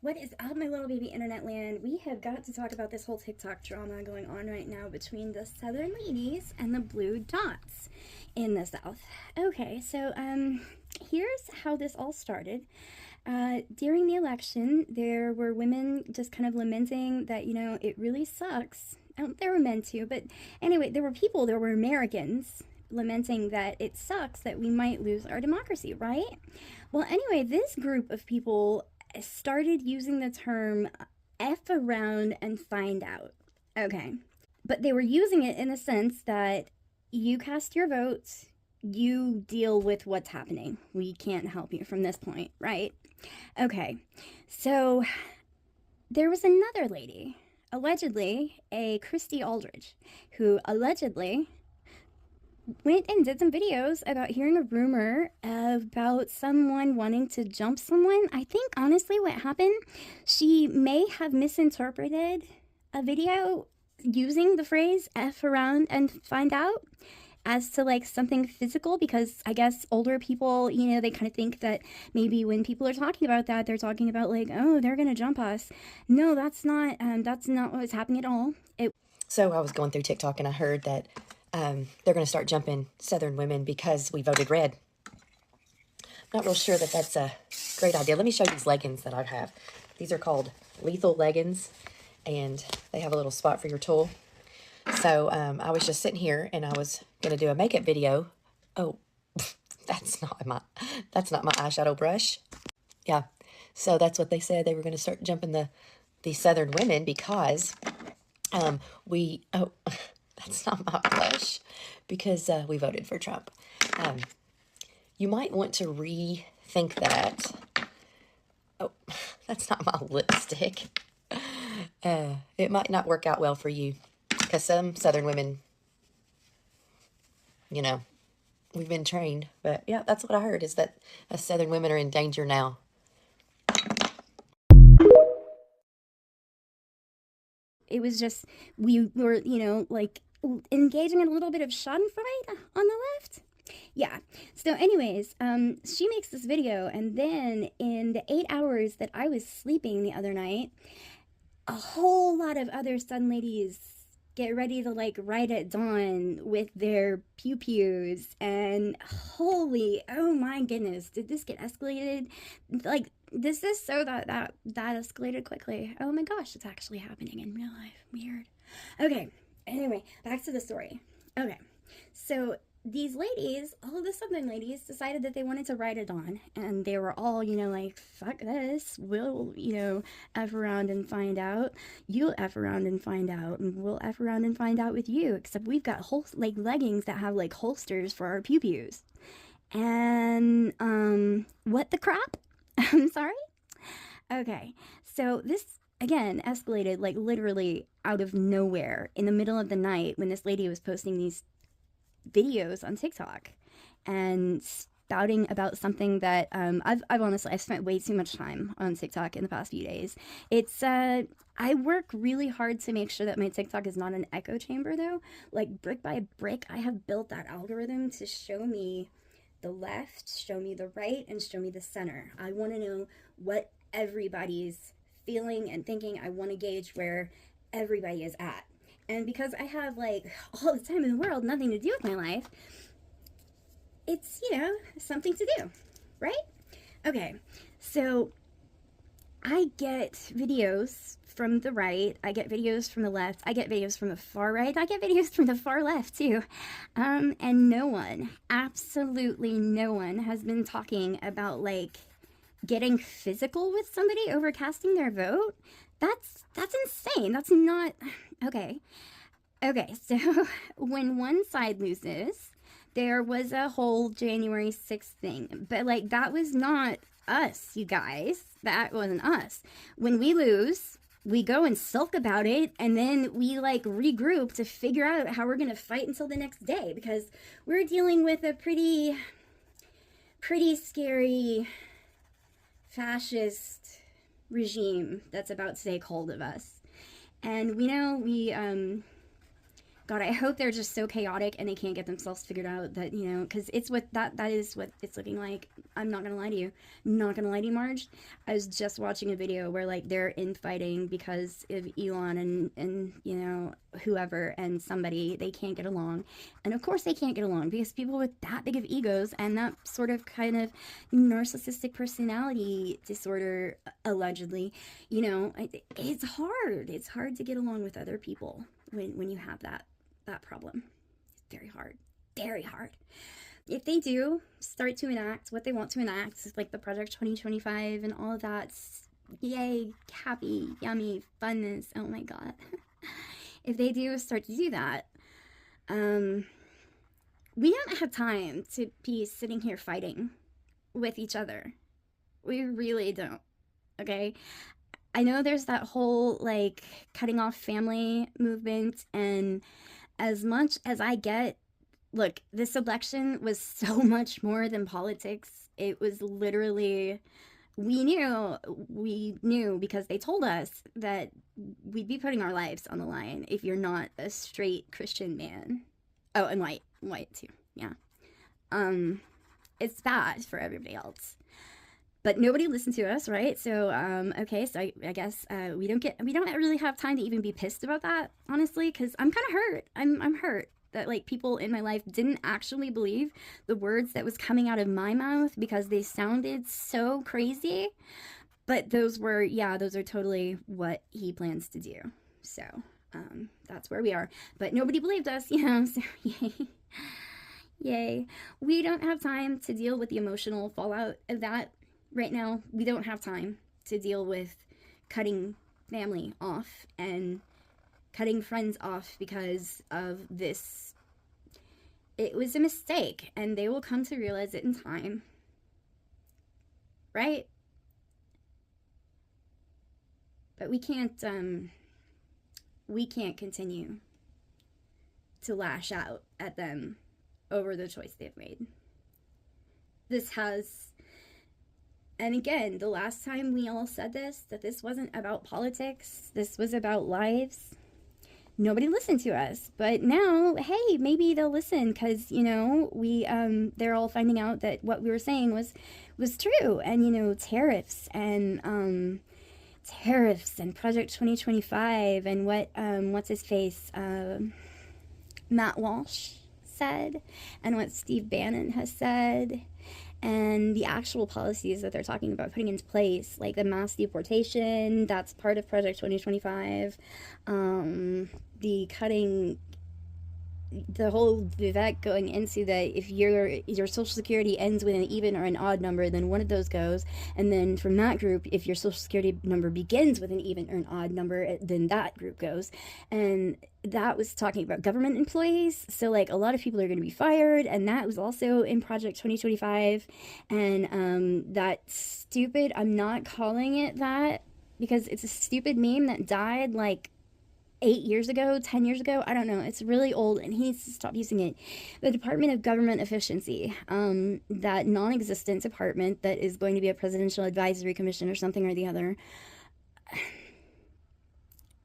What is up, my little baby internet land? We have got to talk about this whole TikTok drama going on right now between the Southern ladies and the blue dots in the South. Okay, so here's how this all started. During the election, there were women just kind of lamenting that, it really sucks. They were meant to, but anyway, there were Americans lamenting that it sucks that we might lose our democracy, right? Well, anyway, this group of people started using the term F around and find out. Okay. But they were using it in the sense that you cast your votes, you deal with what's happening. We can't help you from this point, right? Okay. So there was another lady, allegedly a Christy Aldridge, who allegedly went and did some videos about hearing a rumor about someone wanting to jump someone. I think honestly what happened, she may have misinterpreted a video using the phrase F around and find out as to like something physical, because I guess older people, they kind of think that maybe when people are talking about that, they're talking about like, oh, they're gonna jump us. No, that's not what was happening at all. So I was going through TikTok and I heard that they're going to start jumping Southern women because we voted red. Not real sure that that's a great idea. Let me show you these leggings that I have. These are called Lethal leggings, and they have a little spot for your tool. So I was just sitting here and I was going to do a makeup video. Oh, that's not my eyeshadow brush. Yeah, so that's what they said. They were going to start jumping the Southern women because that's not my blush, because we voted for Trump. You might want to rethink that. Oh, that's not my lipstick. It might not work out well for you, because some Southern women, we've been trained. But yeah, that's what I heard, is that Southern women are in danger now. It was just, we were, like engaging in a little bit of schadenfreude on the left. Yeah. So anyways, she makes this video, and then in the 8 hours that I was sleeping the other night, a whole lot of other Sun ladies get ready to like ride at dawn with their pew-pews, and oh my goodness, did this get escalated? Like, this is so that escalated quickly. Oh my gosh, it's actually happening in real life. Weird. Okay, anyway, back to the story. Okay, so these ladies, all of the Southern ladies, decided that they wanted to ride it on, and they were all, like, fuck this, we'll, F around and find out, you'll F around and find out, and we'll F around and find out with you, except we've got leggings that have, like, holsters for our pew-pews. And, what the crap? I'm sorry? Okay, so this, again, escalated, like, literally out of nowhere in the middle of the night when this lady was posting these videos on TikTok and spouting about something that I've spent way too much time on TikTok in the past few days. It's I work really hard to make sure that my TikTok is not an echo chamber, though. Like, brick by brick, I have built that algorithm to show me the left, show me the right, and show me the center. I want to know what everybody's feeling and thinking. I want to gauge where everybody is at. And because I have, like, all the time in the world, nothing to do with my life, it's, something to do, right? Okay, so I get videos from the right, I get videos from the left, I get videos from the far right, I get videos from the far left, too. And no one, absolutely no one, has been talking about, like, getting physical with somebody over casting their vote. That's insane. That's not... Okay, so when one side loses, there was a whole January 6th thing. But, like, that was not us, you guys. That wasn't us. When we lose, we go and sulk about it, and then we, like, regroup to figure out how we're going to fight until the next day, because we're dealing with a pretty scary fascist regime that's about to take hold of us. And we know we God, I hope they're just so chaotic and they can't get themselves figured out that, you know, because it's what that is what it's looking like. I'm not gonna lie to you. I'm not gonna lie to you, Marge. I was just watching a video where like they're infighting because of Elon and you know, whoever and somebody, they can't get along. And of course they can't get along because people with that big of egos and that sort of kind of narcissistic personality disorder, allegedly, you know, it's hard. It's hard to get along with other people when you have that problem. It's very hard. Very hard. If they do start to enact what they want to enact, like the Project 2025 and all of that, yay, happy, yummy, funness, oh my God. If they do start to do that, we don't have time to be sitting here fighting with each other. We really don't, okay? I know there's that whole, like, cutting off family movement, and as much as I get, look, this election was so much more than politics. It was literally, we knew because they told us that we'd be putting our lives on the line if you're not a straight Christian man. Oh, and white too, yeah. It's bad for everybody else. But nobody listened to us, right? So, okay, so I guess we don't really have time to even be pissed about that, honestly, because I'm kind of hurt. I'm hurt that like people in my life didn't actually believe the words that was coming out of my mouth because they sounded so crazy. But those are totally what he plans to do. So, that's where we are. But nobody believed us, you know, so yay. Yay. We don't have time to deal with the emotional fallout of that. Right now, we don't have time to deal with cutting family off and cutting friends off because of this. It was a mistake, and they will come to realize it in time. Right? But we can't continue to lash out at them over the choice they've made. And again, the last time we all said this, that this wasn't about politics, this was about lives, nobody listened to us. But now, hey, maybe they'll listen because, you know, they're all finding out that what we were saying was true. And, you know, tariffs and Project 2025 and what's his face, Matt Walsh said, and what Steve Bannon has said, and the actual policies that they're talking about putting into place, like the mass deportation, that's part of Project 2025, the cutting, the whole Vivek going into that if your social security ends with an even or an odd number, then one of those goes, and then from that group, if your social security number begins with an even or an odd number, then that group goes. And that was talking about government employees, so like a lot of people are going to be fired, and that was also in Project 2025. And that stupid, I'm not calling it that because it's a stupid meme that died like 8 years ago, 10 years ago, I don't know. It's really old and he needs to stop using it. The Department of Government Efficiency, that non-existent department that is going to be a presidential advisory commission or something or the other,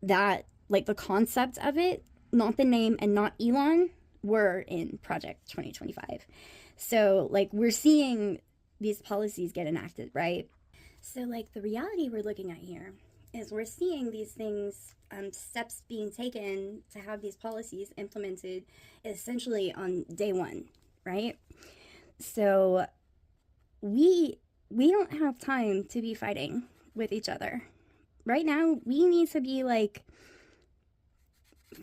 that, like the concept of it, not the name and not Elon, were in Project 2025. So, like, we're seeing these policies get enacted, right? So, like, the reality we're looking at here is we're seeing these things, steps being taken to have these policies implemented essentially on day one, right? So we don't have time to be fighting with each other. Right now, we need to be like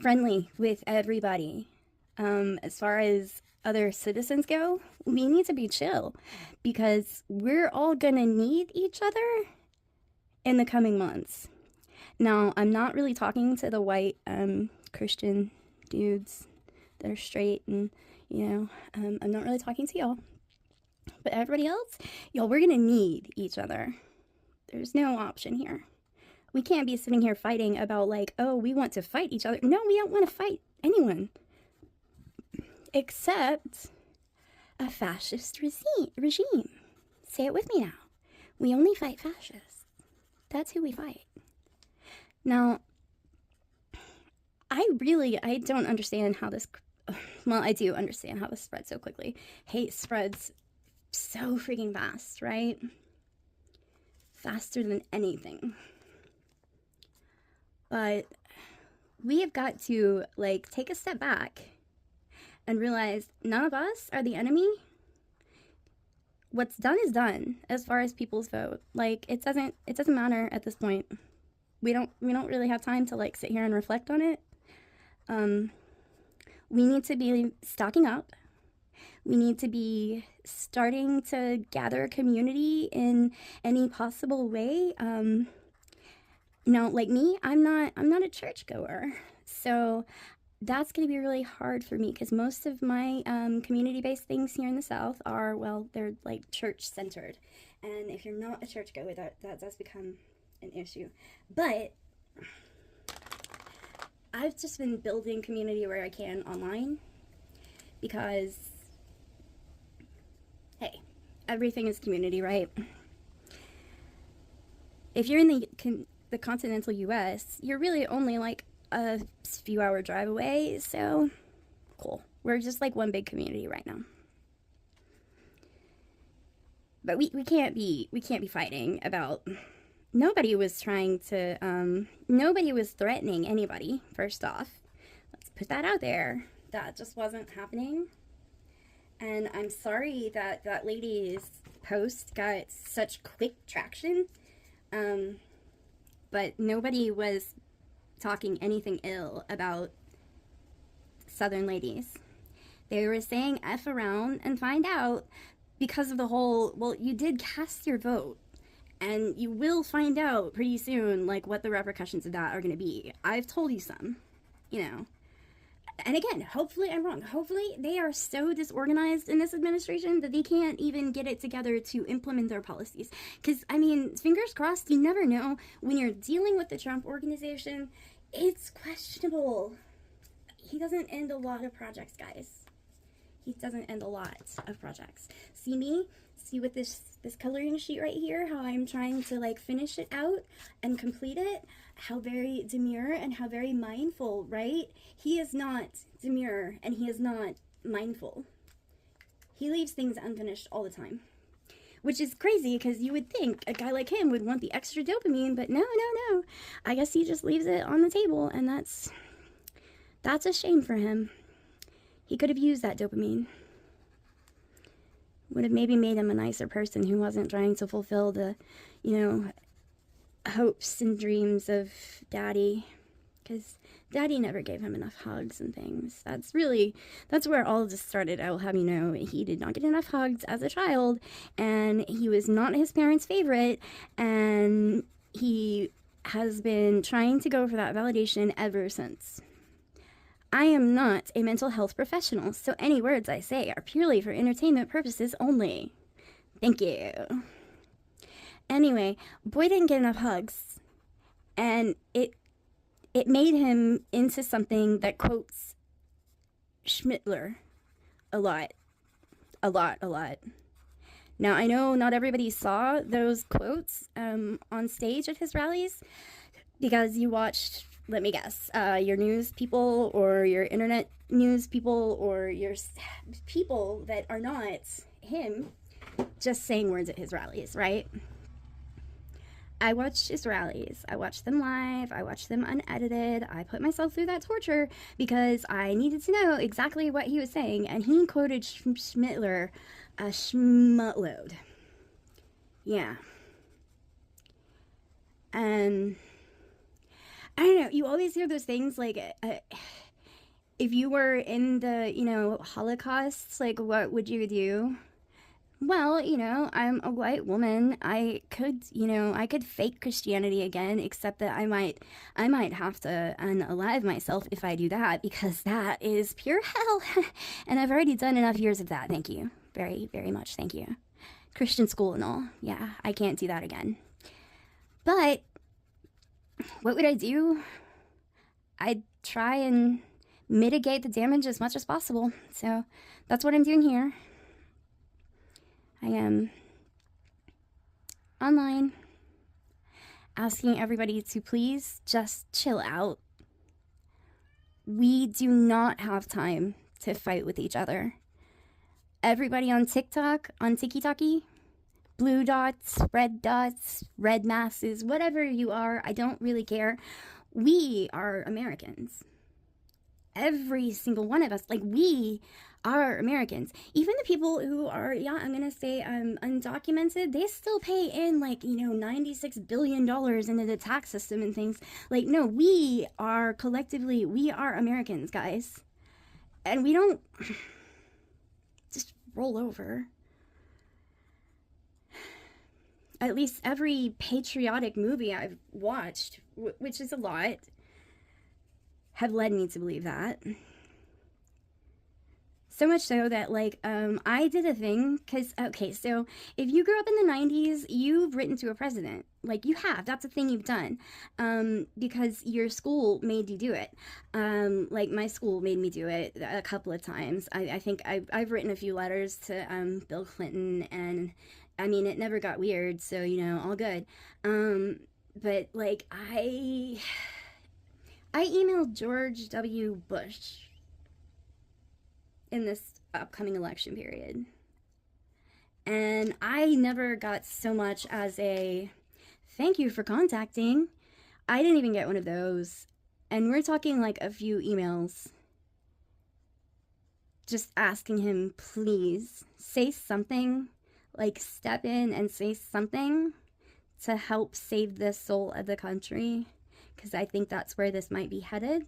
friendly with everybody. As far as other citizens go, we need to be chill because we're all gonna need each other in the coming months. Now, I'm not really talking to the white Christian dudes that are straight and, you know, I'm not really talking to y'all. But everybody else, y'all, we're gonna need each other. There's no option here. We can't be sitting here fighting about like, oh, we want to fight each other. No, we don't want to fight anyone. Except a fascist regime. Say it with me now. We only fight fascists. That's who we fight. Now, I don't understand how this, well, I do understand how this spread so quickly. Hate spreads so freaking fast, right? Faster than anything. But we have got to, like, take a step back and realize none of us are the enemy. What's done is done as far as people's vote. Like, it doesn't matter at this point. We don't really have time to, like, sit here and reflect on it. We need to be stocking up. We need to be starting to gather community in any possible way. Like me, I'm not a churchgoer, so that's going to be really hard for me because most of my community-based things here in the South are, well, they're like church-centered, and if you're not a churchgoer, that does become an issue. But I've just been building community where I can online because, hey, everything is community, right? If you're in the continental U.S., you're really only like a few hour drive away, so cool. We're just like one big community right now. But we can't be fighting about. Nobody was threatening anybody, first off. Let's put that out there. That just wasn't happening. And I'm sorry that that lady's post got such quick traction. But nobody was talking anything ill about Southern ladies. They were saying F around and find out because of the whole, well, you did cast your vote. And you will find out pretty soon, like, what the repercussions of that are going to be. I've told you some, And again, hopefully I'm wrong. Hopefully they are so disorganized in this administration that they can't even get it together to implement their policies. Because, I mean, fingers crossed, you never know. When you're dealing with the Trump organization, it's questionable. He doesn't end a lot of projects, guys. He doesn't end a lot of projects. See me? See with this coloring sheet right here, how I'm trying to like finish it out and complete it? How very demure and how very mindful, right? He is not demure and he is not mindful. He leaves things unfinished all the time. Which is crazy because you would think a guy like him would want the extra dopamine, but no. I guess he just leaves it on the table, and that's a shame for him. He could have used that dopamine. Would have maybe made him a nicer person who wasn't trying to fulfill the, hopes and dreams of Daddy. Because Daddy never gave him enough hugs and things. That's where all of this started. I will have you know, he did not get enough hugs as a child, and he was not his parents' favorite, and he has been trying to go for that validation ever since. I am not a mental health professional, so any words I say are purely for entertainment purposes only. Thank you. Anyway, boy didn't get enough hugs, and it made him into something that quotes Schmittler a lot. Now, I know not everybody saw those quotes on stage at his rallies because you watched, let me guess, your news people or your internet news people or your people that are not him just saying words at his rallies, right? I watched his rallies. I watched them live. I watched them unedited. I put myself through that torture because I needed to know exactly what he was saying, and he quoted Schmittler a schmuttload. Yeah. And I don't know, you always hear those things like, if you were in the, Holocaust, like, what would you do? Well, I'm a white woman. I could fake Christianity again, except that I might have to unalive myself if I do that, because that is pure hell. And I've already done enough years of that. Thank you. Very, very much. Thank you. Christian school and all. Yeah, I can't do that again. But what would I do? I'd try and mitigate the damage as much as possible. So that's what I'm doing here. I am online asking everybody to please just chill out. We do not have time to fight with each other. Everybody on TikTok, on TikTok, blue dots, red masses, whatever you are, I don't really care. We are Americans. Every single one of us, like, we are Americans. Even the people who are, yeah, I'm gonna say undocumented, they still pay in, like, you know, $96 billion into the tax system and things. Like, no, we are collectively, we are Americans, guys. And we don't just roll over. At least every patriotic movie I've watched, which is a lot, have led me to believe that. So much so that, like, I did a thing, because, okay, so if you grew up in the 90s, you've written to a president. Like, you have. That's a thing you've done. Because your school made you do it. Like, my school made me do it a couple of times. I think I've written a few letters to Bill Clinton, and, I mean, it never got weird, so, you know, all good. But, like, I emailed George W. Bush in this upcoming election period. And I never got so much as a thank you for contacting. I didn't even get one of those. And we're talking like a few emails. Just asking him, please, say something. Like, step in and say something to help save the soul of the country. Because I think that's where this might be headed.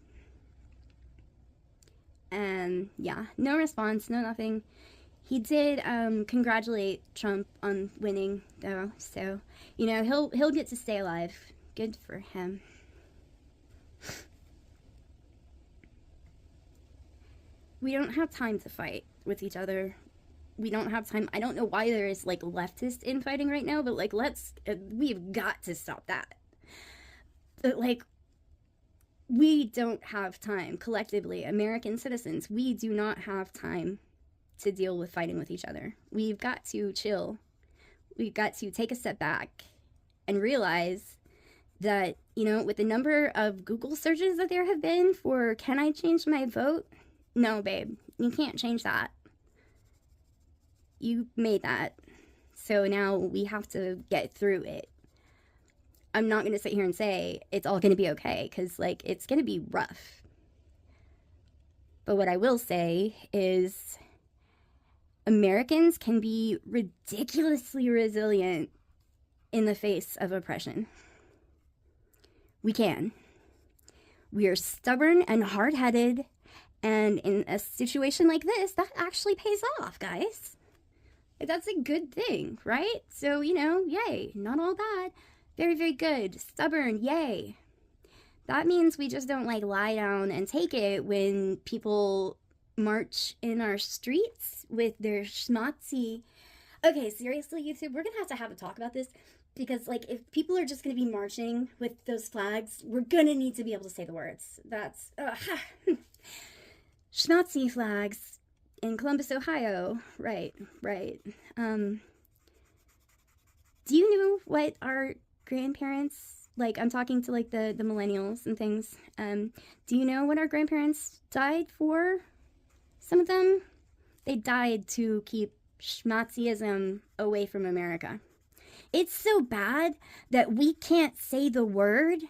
And yeah, no response, no nothing. He did congratulate Trump on winning, though, so, you know, he'll get to stay alive. Good for him. We don't have time to fight with each other. We don't have time. I don't know why there is, like, leftist infighting right now, but, like, we've got to stop that. But, like, we don't have time, collectively, American citizens, we do not have time to deal with fighting with each other. We've got to chill. We've got to take a step back and realize that, you know, with the number of Google searches that there have been for, can I change my vote? No, babe, you can't change that. You made that. So now we have to get through it. I'm not going to sit here and say it's all going to be okay, because, like, it's going to be rough. But what I will say is Americans can be ridiculously resilient in the face of oppression. We can. We are stubborn and hard-headed, and in a situation like this, that actually pays off, guys. That's a good thing, right? So, you know, yay, not all bad. Very, very good. Stubborn, yay. That means we just don't, like, lie down and take it when people march in our streets with their schmatzy. Okay, seriously, YouTube, we're gonna have a talk about this, because, like, if people are just gonna be marching with those flags, we're gonna need to be able to say the words. That's schmatzy flags in Columbus, Ohio. Right. Do you know what our grandparents, like, I'm talking to, like, the millennials and things, do you know what our grandparents died for? Some of them, they died to keep schmatzyism away from America. It's so bad that we can't say the word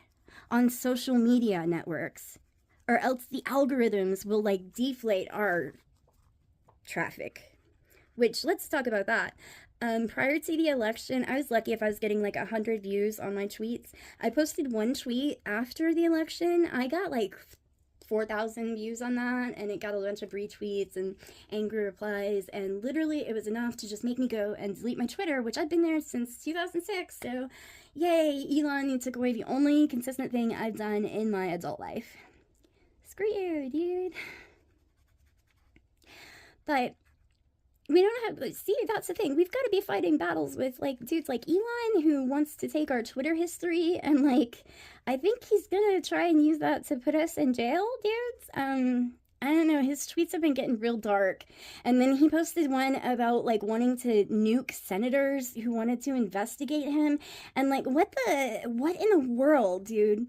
on social media networks, or else the algorithms will, like, deflate our traffic. Which, let's talk about that. Prior to the election, I was lucky if I was getting like 100 views on my tweets. I posted one tweet after the election. I got like 4,000 views on that, and it got a bunch of retweets and angry replies, and literally it was enough to just make me go and delete my Twitter, which I've been there since 2006, so yay, Elon, you took away the only consistent thing I've done in my adult life. Screw you, dude. But we don't have, see, that's the thing. We've got to be fighting battles with, like, dudes like Elon, who wants to take our Twitter history, and, like, I think he's gonna try and use that to put us in jail, dudes. I don't know, his tweets have been getting real dark. And then he posted one about, like, wanting to nuke senators who wanted to investigate him. And, like, what in the world, dude?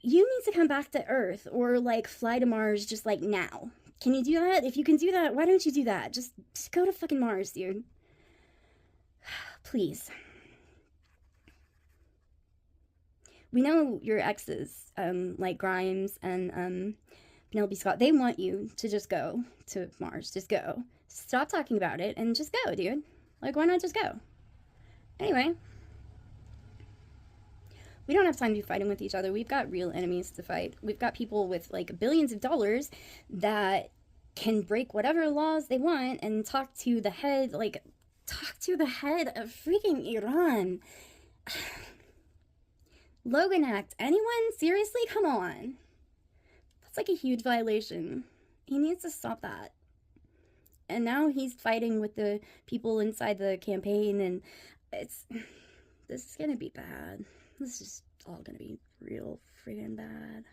you need to come back to Earth or like fly to Mars just like now. Can you do that? If you can do that, why don't you do that? Just go to fucking Mars, dude. Please. We know your exes, like Grimes and Penelope Scott, they want you to just go to Mars. Just go. Stop talking about it and just go, dude. Like, why not just go? Anyway, we don't have time to be fighting with each other. We've got real enemies to fight. We've got people with like billions of dollars that can break whatever laws they want and talk to the head, like, talk to the head of freaking Iran. Logan Act. Anyone? Seriously? Come on. That's like a huge violation. He needs to stop that. And now he's fighting with the people inside the campaign, and this is gonna be bad. This is all gonna be real friggin' bad.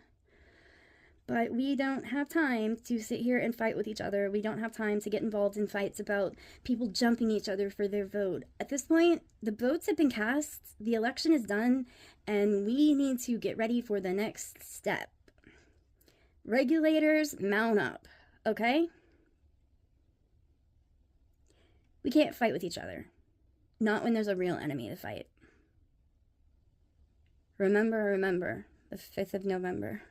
But we don't have time to sit here and fight with each other. We don't have time to get involved in fights about people jumping each other for their vote. At this point, the votes have been cast, the election is done, and we need to get ready for the next step. Regulators, mount up, okay? We can't fight with each other. Not when there's a real enemy to fight. Remember, the 5th of November.